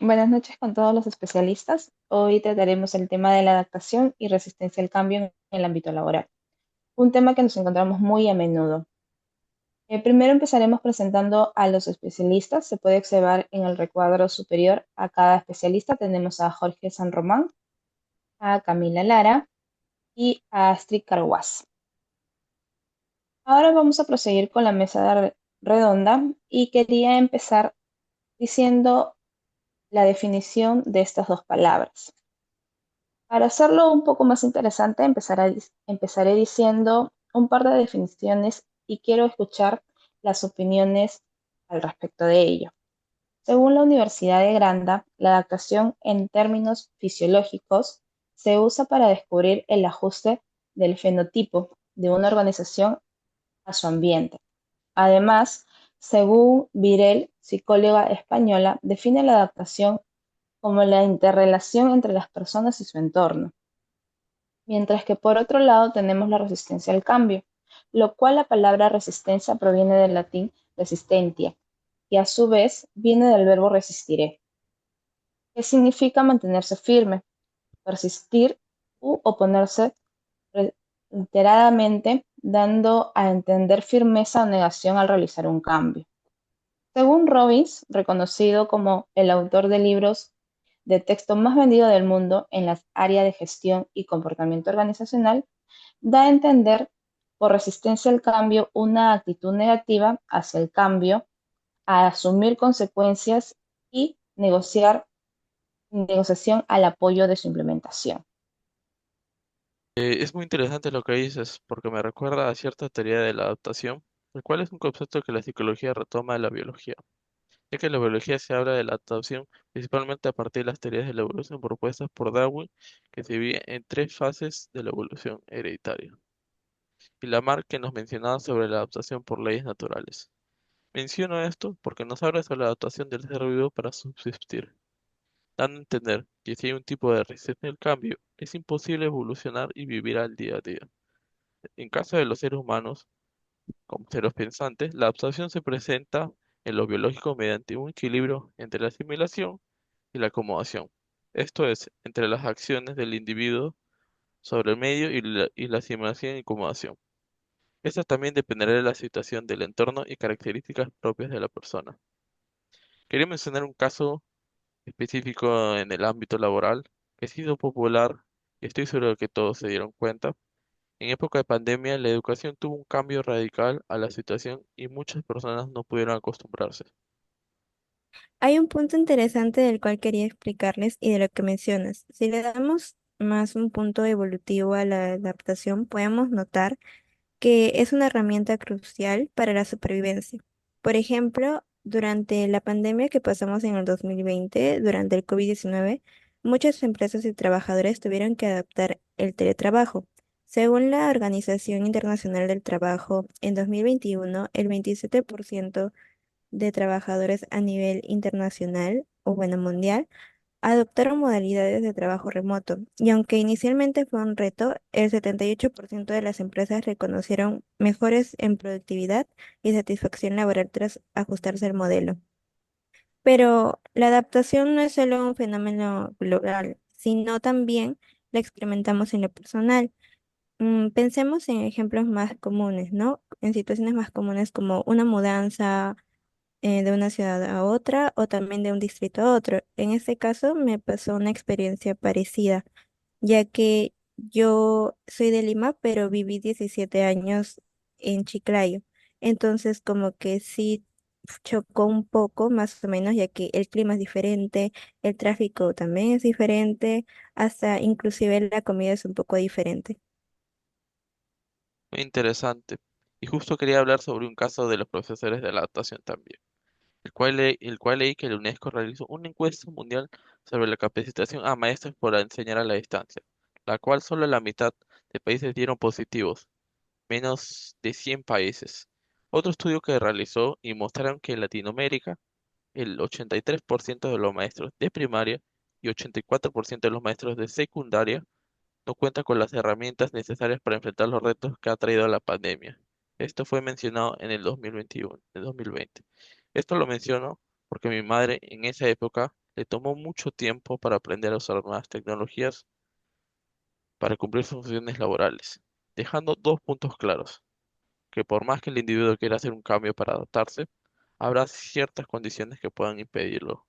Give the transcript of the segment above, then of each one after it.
Buenas noches con todos los especialistas. Hoy trataremos el tema de la adaptación y resistencia al cambio en el ámbito laboral, un tema que nos encontramos muy a menudo. Primero empezaremos presentando a los especialistas. Se puede observar en el recuadro superior a cada especialista. Tenemos a Jorge San Román, a Camila Lara y a Astrid Carhuaz. Ahora vamos a proseguir con la mesa redonda y quería empezar diciendo la definición de estas dos palabras. Para hacerlo un poco más interesante, empezaré diciendo un par de definiciones y quiero escuchar las opiniones al respecto de ello. Según la Universidad de Granda, la adaptación en términos fisiológicos se usa para descubrir el ajuste del fenotipo de una organización a su ambiente. Además, según Virel, psicóloga española, define la adaptación como la interrelación entre las personas y su entorno. Mientras que por otro lado tenemos la resistencia al cambio, lo cual la palabra resistencia proviene del latín resistentia, que a su vez viene del verbo resistiré, que significa mantenerse firme, persistir u oponerse reiteradamente, dando a entender firmeza o negación al realizar un cambio. Según Robbins, reconocido como el autor de libros de texto más vendido del mundo en las áreas de gestión y comportamiento organizacional, da a entender por resistencia al cambio una actitud negativa hacia el cambio, a asumir consecuencias y negociación al apoyo de su implementación. Es muy interesante lo que dices porque me recuerda a cierta teoría de la adaptación, el cual es un concepto que la psicología retoma de la biología, ya que en la biología se habla de la adaptación principalmente a partir de las teorías de la evolución propuestas por Darwin, que se divide en tres fases de la evolución hereditaria, y Lamarck que nos mencionaba sobre la adaptación por leyes naturales. Menciono esto porque nos habla sobre la adaptación del ser vivo para subsistir, dando a entender que si hay un tipo de resistencia al cambio, es imposible evolucionar y vivir al día a día. En caso de los seres humanos, como seres pensantes, la adaptación se presenta en lo biológico mediante un equilibrio entre la asimilación y la acomodación. Esto es, entre las acciones del individuo sobre el medio y la asimilación y acomodación. Esta también dependerá de la situación del entorno y características propias de la persona. Quería mencionar un caso específico en el ámbito laboral que ha sido popular y estoy seguro de que todos se dieron cuenta. En época de pandemia, la educación tuvo un cambio radical a la situación y muchas personas no pudieron acostumbrarse. Hay un punto interesante del cual quería explicarles y de lo que mencionas. Si le damos más un punto evolutivo a la adaptación, podemos notar que es una herramienta crucial para la supervivencia. Por ejemplo, durante la pandemia que pasamos en el 2020, durante el COVID-19, muchas empresas y trabajadores tuvieron que adaptar el teletrabajo. Según la Organización Internacional del Trabajo, en 2021, el 27% de trabajadores a nivel internacional o bueno mundial adoptaron modalidades de trabajo remoto, y aunque inicialmente fue un reto, el 78% de las empresas reconocieron mejores en productividad y satisfacción laboral tras ajustarse al modelo. Pero la adaptación no es solo un fenómeno global, sino también la experimentamos en lo personal. Pensemos en ejemplos más comunes, ¿no? En situaciones más comunes como una mudanza de una ciudad a otra o también de un distrito a otro. En este caso me pasó una experiencia parecida, ya que yo soy de Lima, pero viví 17 años en Chiclayo. Entonces como que sí chocó un poco, más o menos, ya que el clima es diferente, el tráfico también es diferente, hasta inclusive la comida es un poco diferente. Muy interesante. Y justo quería hablar sobre un caso de los profesores de la adaptación también, el cual leí que la UNESCO realizó una encuesta mundial sobre la capacitación a maestros para enseñar a la distancia, la cual solo la mitad de países dieron positivos, menos de 100 países. Otro estudio que realizó y mostraron que en Latinoamérica el 83% de los maestros de primaria y 84% de los maestros de secundaria no cuenta con las herramientas necesarias para enfrentar los retos que ha traído la pandemia. Esto fue mencionado en el 2021, en 2020. Esto lo menciono porque mi madre en esa época le tomó mucho tiempo para aprender a usar nuevas tecnologías para cumplir sus funciones laborales, dejando dos puntos claros, que por más que el individuo quiera hacer un cambio para adaptarse, habrá ciertas condiciones que puedan impedirlo.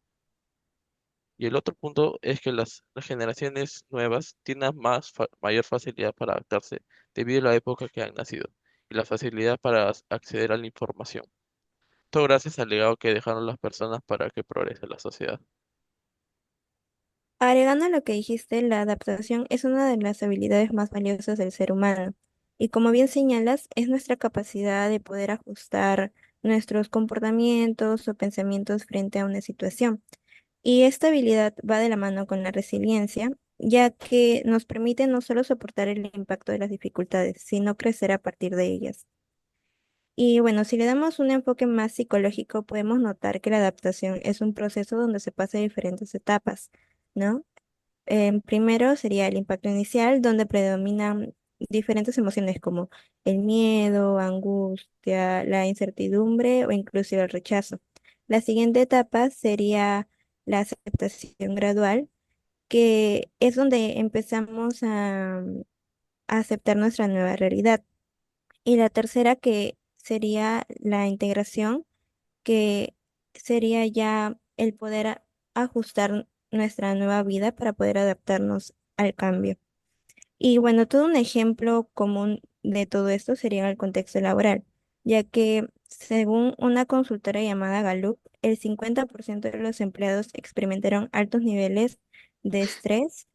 Y el otro punto es que las generaciones nuevas tienen mayor facilidad para adaptarse debido a la época que han nacido y la facilidad para acceder a la información. Todo gracias al legado que dejaron las personas para que progrese la sociedad. Agregando a lo que dijiste, la adaptación es una de las habilidades más valiosas del ser humano. Y como bien señalas, es nuestra capacidad de poder ajustar nuestros comportamientos o pensamientos frente a una situación. Y esta habilidad va de la mano con la resiliencia, ya que nos permite no solo soportar el impacto de las dificultades, sino crecer a partir de ellas. Y bueno, si le damos un enfoque más psicológico, podemos notar que la adaptación es un proceso donde se pasa diferentes etapas, ¿no? Primero sería el impacto inicial, donde predominan diferentes emociones como el miedo, angustia, la incertidumbre o inclusive el rechazo. La siguiente etapa sería la aceptación gradual, que es donde empezamos a aceptar nuestra nueva realidad. Y la tercera que sería la integración, que sería ya el poder ajustar nuestra nueva vida para poder adaptarnos al cambio. Y bueno, todo un ejemplo común de todo esto sería el contexto laboral, ya que según una consultora llamada Gallup, el 50% de los empleados experimentaron altos niveles de estrés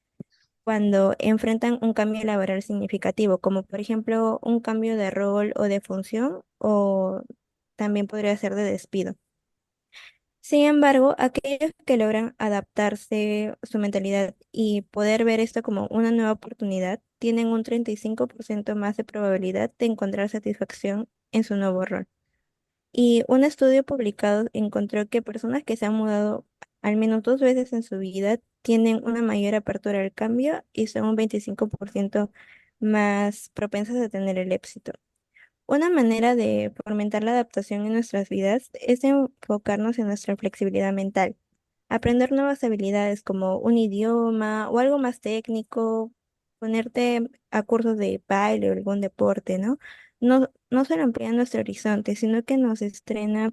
cuando enfrentan un cambio laboral significativo, como por ejemplo un cambio de rol o de función, o también podría ser de despido. Sin embargo, aquellos que logran adaptarse su mentalidad y poder ver esto como una nueva oportunidad, tienen un 35% más de probabilidad de encontrar satisfacción en su nuevo rol. Y un estudio publicado encontró que personas que se han mudado al menos 2 veces en su vida tienen una mayor apertura al cambio y son un 25% más propensas a tener el éxito. Una manera de fomentar la adaptación en nuestras vidas es enfocarnos en nuestra flexibilidad mental. Aprender nuevas habilidades como un idioma o algo más técnico, ponerte a cursos de baile o algún deporte, ¿no? No solo amplía nuestro horizonte, sino que nos estrena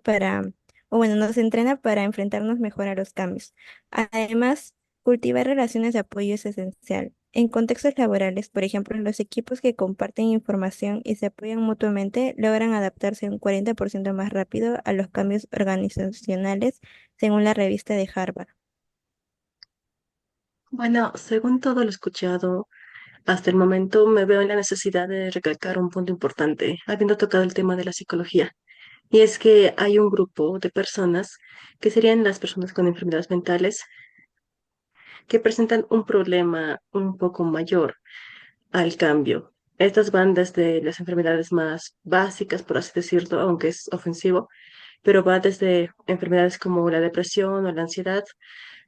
o bueno, nos entrena para enfrentarnos mejor a los cambios. Además, cultivar relaciones de apoyo es esencial. En contextos laborales, por ejemplo, los equipos que comparten información y se apoyan mutuamente logran adaptarse un 40% más rápido a los cambios organizacionales, según la revista de Harvard. Bueno, según todo lo escuchado hasta el momento, me veo en la necesidad de recalcar un punto importante, habiendo tocado el tema de la psicología. Y es que hay un grupo de personas que serían las personas con enfermedades mentales que presentan un problema un poco mayor al cambio. Estas van desde las enfermedades más básicas, por así decirlo, aunque es ofensivo, pero va desde enfermedades como la depresión o la ansiedad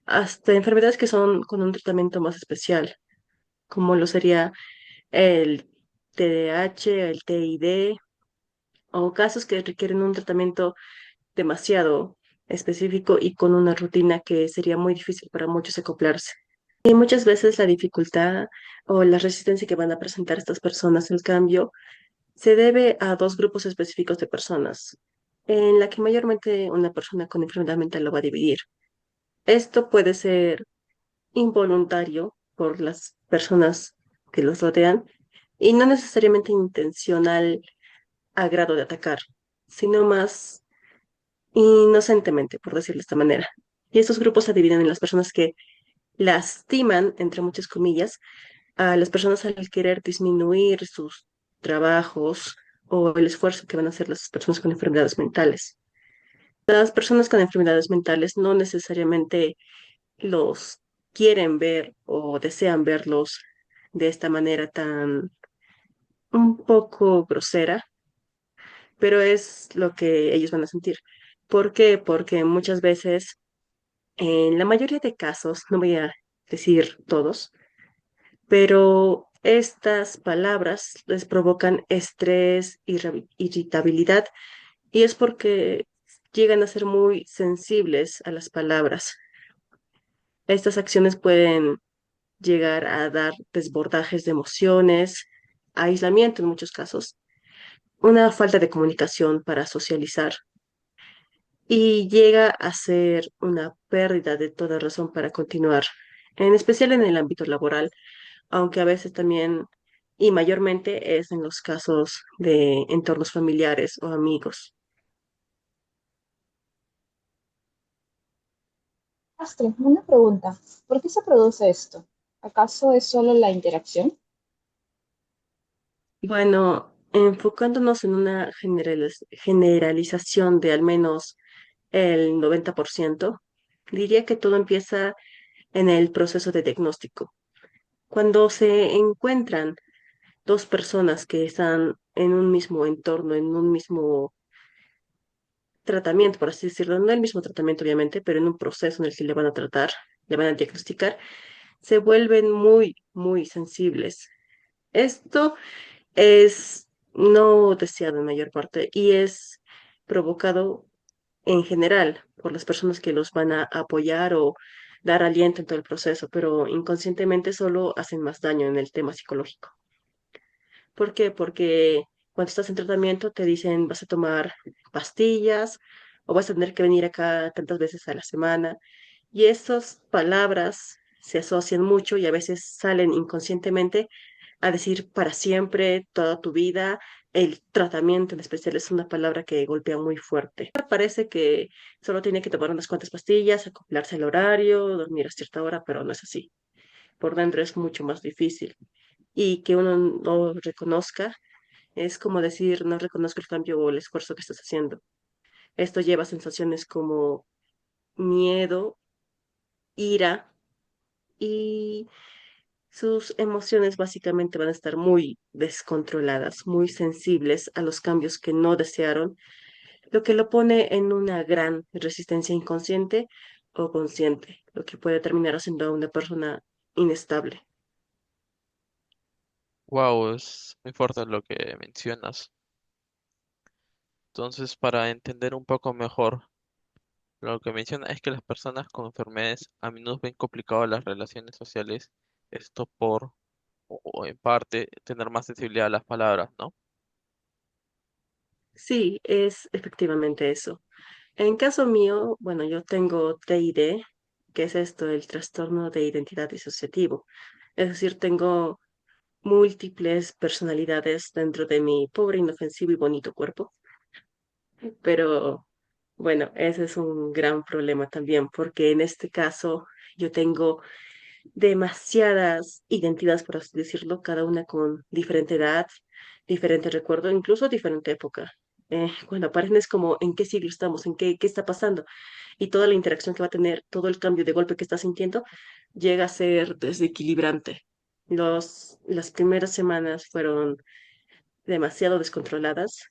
hasta enfermedades que son con un tratamiento más especial, como lo sería el TDAH, el TID, o casos que requieren un tratamiento demasiado específico y con una rutina que sería muy difícil para muchos acoplarse. Y muchas veces la dificultad o la resistencia que van a presentar estas personas al cambio se debe a dos grupos específicos de personas, en la que mayormente una persona con enfermedad mental lo va a dividir. Esto puede ser involuntario por las personas que los rodean y no necesariamente intencional a grado de atacar, sino más inocentemente, por decirlo de esta manera. Y estos grupos se dividen en las personas que lastiman, entre muchas comillas, a las personas al querer disminuir sus trabajos o el esfuerzo que van a hacer las personas con enfermedades mentales. Las personas con enfermedades mentales no necesariamente los quieren ver o desean verlos de esta manera tan un poco grosera, pero es lo que ellos van a sentir. ¿Por qué? Porque muchas veces, en la mayoría de casos, no voy a decir todos, pero estas palabras les provocan estrés, irritabilidad, y es porque llegan a ser muy sensibles a las palabras. Estas acciones pueden llegar a dar desbordajes de emociones, aislamiento en muchos casos, una falta de comunicación para socializar y llega a ser una pérdida de toda razón para continuar, en especial en el ámbito laboral, aunque a veces también y mayormente es en los casos de entornos familiares o amigos. Astrid, una pregunta. ¿Por qué se produce esto? ¿Acaso es solo la interacción? Bueno, enfocándonos en una generalización de al menos el 90%, diría que todo empieza en el proceso de diagnóstico. Cuando se encuentran dos personas que están en un mismo entorno, en un mismo tratamiento, por así decirlo, no el mismo tratamiento obviamente, pero en un proceso en el que le van a tratar, le van a diagnosticar, se vuelven muy, muy sensibles. Esto es no deseado en mayor parte y es provocado en general por las personas que los van a apoyar o dar aliento en todo el proceso, pero inconscientemente solo hacen más daño en el tema psicológico. ¿Por qué? Porque cuando estás en tratamiento te dicen vas a tomar pastillas o vas a tener que venir acá tantas veces a la semana y esas palabras se asocian mucho y a veces salen inconscientemente a decir para siempre, toda tu vida. El tratamiento en especial es una palabra que golpea muy fuerte. Parece que solo tiene que tomar unas cuantas pastillas, acoplarse al horario, dormir a cierta hora, pero no es así. Por dentro es mucho más difícil. Y que uno no reconozca es como decir, no reconozco el cambio o el esfuerzo que estás haciendo. Esto lleva a sensaciones como miedo, ira y sus emociones básicamente van a estar muy descontroladas, muy sensibles a los cambios que no desearon, lo que lo pone en una gran resistencia inconsciente o consciente, lo que puede terminar haciendo a una persona inestable. Wow, es muy fuerte lo que mencionas. Entonces, para entender un poco mejor, lo que menciona es que las personas con enfermedades a menudo ven complicadas las relaciones sociales, esto por, o en parte, tener más sensibilidad a las palabras, ¿no? Sí, es efectivamente eso. En caso mío, bueno, yo tengo TID, que es esto, el trastorno de identidad disociativo. Es decir, tengo múltiples personalidades dentro de mi pobre, inofensivo y bonito cuerpo. Pero bueno, ese es un gran problema también, porque en este caso yo tengo demasiadas identidades, por así decirlo, cada una con diferente edad, diferente recuerdo, incluso diferente época. Cuando aparecen es como en qué siglo estamos, en qué está pasando, y toda la interacción que va a tener, todo el cambio de golpe que estás sintiendo, llega a ser desequilibrante. Las primeras semanas fueron demasiado descontroladas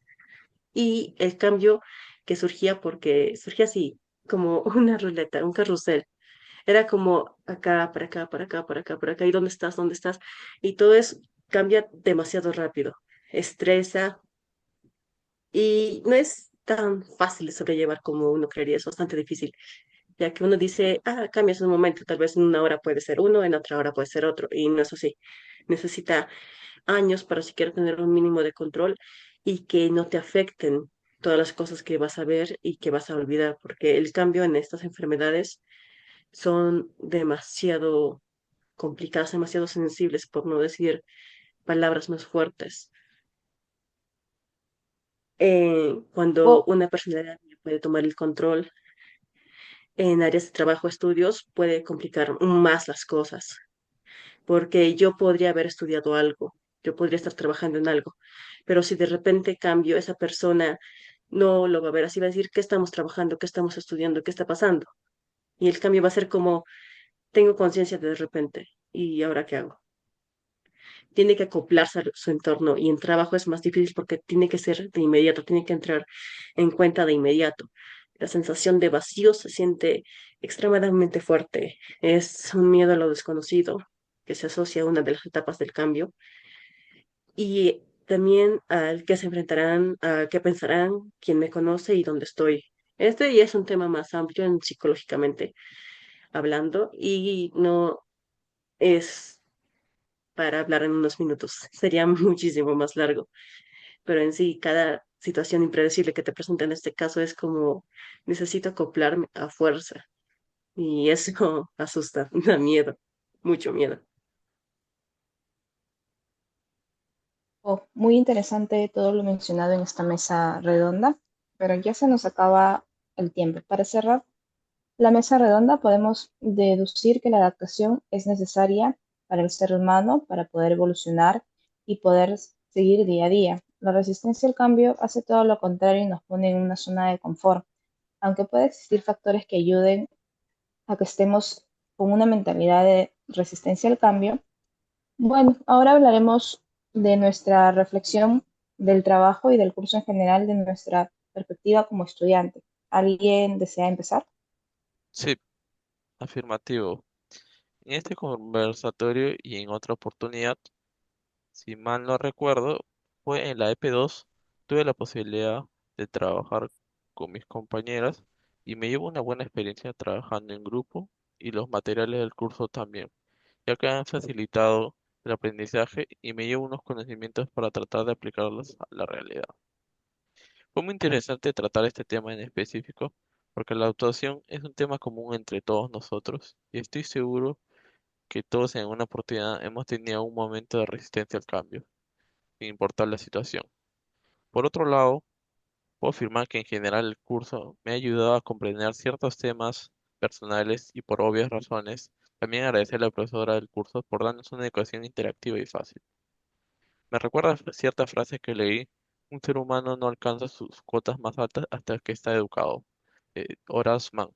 y el cambio que surgía porque surgía así, como una ruleta, un carrusel. Era como acá, para acá, para acá, para acá, para acá, ¿y dónde estás? ¿Dónde estás? Y todo eso cambia demasiado rápido, estresa y no es tan fácil de sobrellevar como uno creería, es bastante difícil, ya que uno dice, ah, cambias un momento, tal vez en una hora puede ser uno, en otra hora puede ser otro, y no es así. Necesita años para siquiera tener un mínimo de control y que no te afecten todas las cosas que vas a ver y que vas a olvidar, porque el cambio en estas enfermedades son demasiado complicadas, demasiado sensibles, por no decir palabras más fuertes. Cuando Oh, una personalidad puede tomar el control en áreas de trabajo, estudios, puede complicar más las cosas, porque yo podría haber estudiado algo, yo podría estar trabajando en algo, pero si de repente cambio, esa persona no lo va a ver así, va a decir, ¿qué estamos trabajando? ¿Qué estamos estudiando? ¿Qué está pasando? Y el cambio va a ser como, tengo conciencia de repente, ¿y ahora qué hago? Tiene que acoplarse a su entorno y en trabajo es más difícil porque tiene que ser de inmediato, tiene que entrar en cuenta de inmediato. La sensación de vacío se siente extremadamente fuerte. Es un miedo a lo desconocido que se asocia a una de las etapas del cambio y también al que se enfrentarán, a qué pensarán, quién me conoce y dónde estoy. Este ya es un tema más amplio en psicológicamente, hablando y no es para hablar en unos minutos. Sería muchísimo más largo. Pero en sí, cada situación impredecible que te presenta en este caso es como necesito acoplarme a fuerza. Y eso asusta, da miedo, mucho miedo. Oh, muy interesante todo lo mencionado en esta mesa redonda, pero ya se nos acaba el tiempo. Para cerrar la mesa redonda, podemos deducir que la adaptación es necesaria para el ser humano para poder evolucionar y poder seguir día a día. La resistencia al cambio hace todo lo contrario y nos pone en una zona de confort, aunque puede existir factores que ayuden a que estemos con una mentalidad de resistencia al cambio. Bueno, ahora hablaremos de nuestra reflexión del trabajo y del curso en general, de nuestra perspectiva como estudiante. ¿Alguien desea empezar? Sí, afirmativo. En este conversatorio y en otra oportunidad, si mal no recuerdo, fue en la EP2, tuve la posibilidad de trabajar con mis compañeras y me llevo una buena experiencia trabajando en grupo y los materiales del curso también, ya que han facilitado el aprendizaje y me llevo unos conocimientos para tratar de aplicarlos a la realidad. Fue muy interesante tratar este tema en específico, porque la actuación es un tema común entre todos nosotros y estoy seguro que todos en una oportunidad hemos tenido un momento de resistencia al cambio, sin importar la situación. Por otro lado, puedo afirmar que en general el curso me ha ayudado a comprender ciertos temas personales y por obvias razones, también agradecer a la profesora del curso por darnos una educación interactiva y fácil. Me recuerda ciertas frases que leí: un ser humano no alcanza sus cotas más altas hasta que está educado. Horace Mann,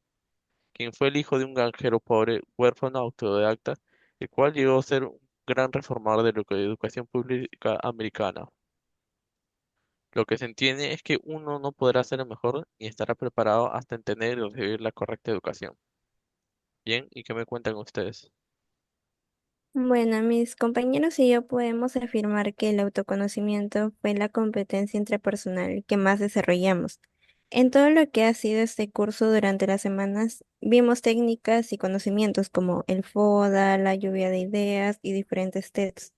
quien fue el hijo de un granjero pobre, huérfano autodidacta, el cual llegó a ser un gran reformador de la educación pública americana. Lo que se entiende es que uno no podrá ser el mejor ni estará preparado hasta entender y recibir la correcta educación. Bien, ¿y qué me cuentan ustedes? Bueno, mis compañeros y yo podemos afirmar que el autoconocimiento fue la competencia intrapersonal que más desarrollamos. En todo lo que ha sido este curso durante las semanas, vimos técnicas y conocimientos como el FODA, la lluvia de ideas y diferentes TEDs,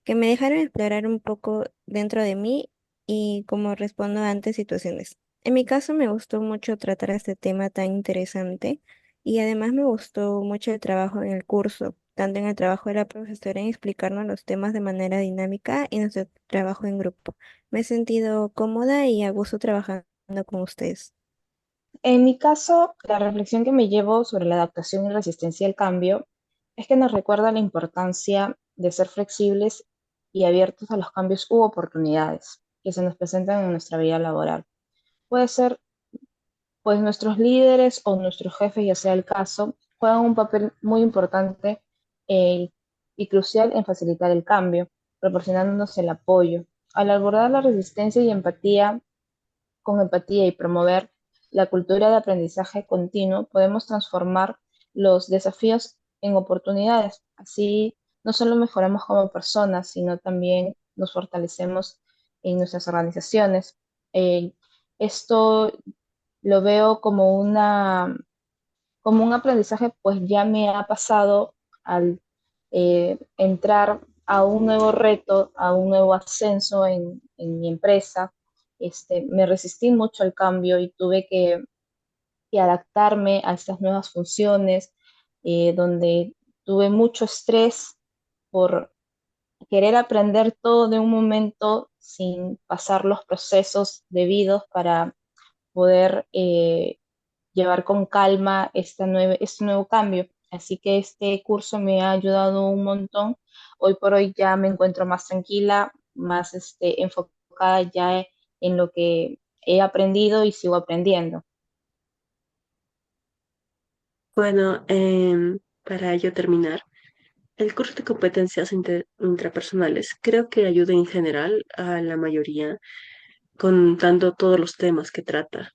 que me dejaron explorar un poco dentro de mí y cómo respondo ante situaciones. En mi caso me gustó mucho tratar este tema tan interesante y además me gustó mucho el trabajo en el curso, tanto en el trabajo de la profesora en explicarnos los temas de manera dinámica y nuestro trabajo en grupo. Me he sentido cómoda y a gusto trabajando con ustedes. En mi caso, la reflexión que me llevo sobre la adaptación y resistencia al cambio es que nos recuerda la importancia de ser flexibles y abiertos a los cambios u oportunidades que se nos presentan en nuestra vida laboral. Puede ser, pues nuestros líderes o nuestros jefes, ya sea el caso, juegan un papel muy importante eh, y crucial en facilitar el cambio, proporcionándonos el apoyo. Al abordar la resistencia y empatía con empatía y promover la cultura de aprendizaje continuo, podemos transformar los desafíos en oportunidades. Así no solo mejoramos como personas, sino también nos fortalecemos en nuestras organizaciones. Eh, Esto lo veo como un aprendizaje, pues ya me ha pasado al entrar a un nuevo reto, a un nuevo ascenso en mi empresa. Me resistí mucho al cambio y tuve que adaptarme a estas nuevas funciones, donde tuve mucho estrés por querer aprender todo de un momento sin pasar los procesos debidos para poder llevar con calma este nuevo cambio. Así que este curso me ha ayudado un montón. Hoy por hoy ya me encuentro más tranquila, más enfocada ya en lo que he aprendido y sigo aprendiendo. Bueno, para yo terminar, el curso de competencias intrapersonales creo que ayuda en general a la mayoría contando todos los temas que trata,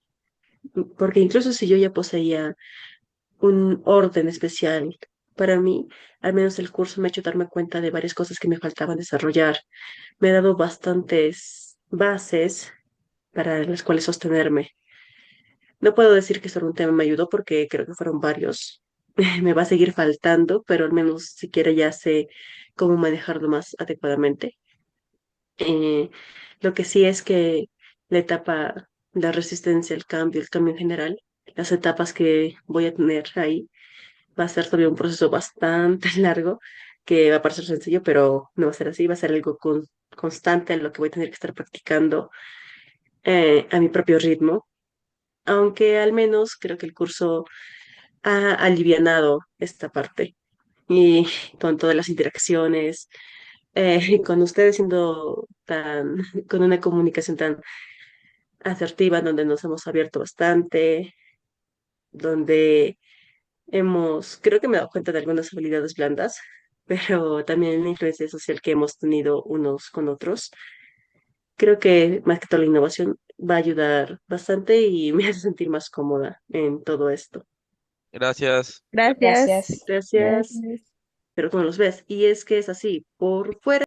porque incluso si yo ya poseía un orden especial para mí, al menos el curso me ha hecho darme cuenta de varias cosas que me faltaban desarrollar. Me ha dado bastantes bases para las cuales sostenerme. No puedo decir que solo un tema me ayudó porque creo que fueron varios, me va a seguir faltando, pero al menos siquiera ya sé cómo manejarlo más adecuadamente. Eh, lo que sí es que la etapa, la resistencia al cambio, el cambio en general, las etapas que voy a tener ahí, va a ser todavía un proceso bastante largo, que va a parecer sencillo, pero no va a ser así, va a ser algo constante, en lo que voy a tener que estar practicando a mi propio ritmo, aunque al menos creo que el curso ha alivianado esta parte y con todas las interacciones, con ustedes siendo tan, con una comunicación tan asertiva, donde nos hemos abierto bastante, donde creo que me he dado cuenta de algunas habilidades blandas, pero también la influencia social que hemos tenido unos con otros. Creo que más que toda la innovación va a ayudar bastante y me hace sentir más cómoda en todo esto. Gracias. Gracias. Gracias. Gracias, Gracias. pero como los ves, y es que es así, por fuera.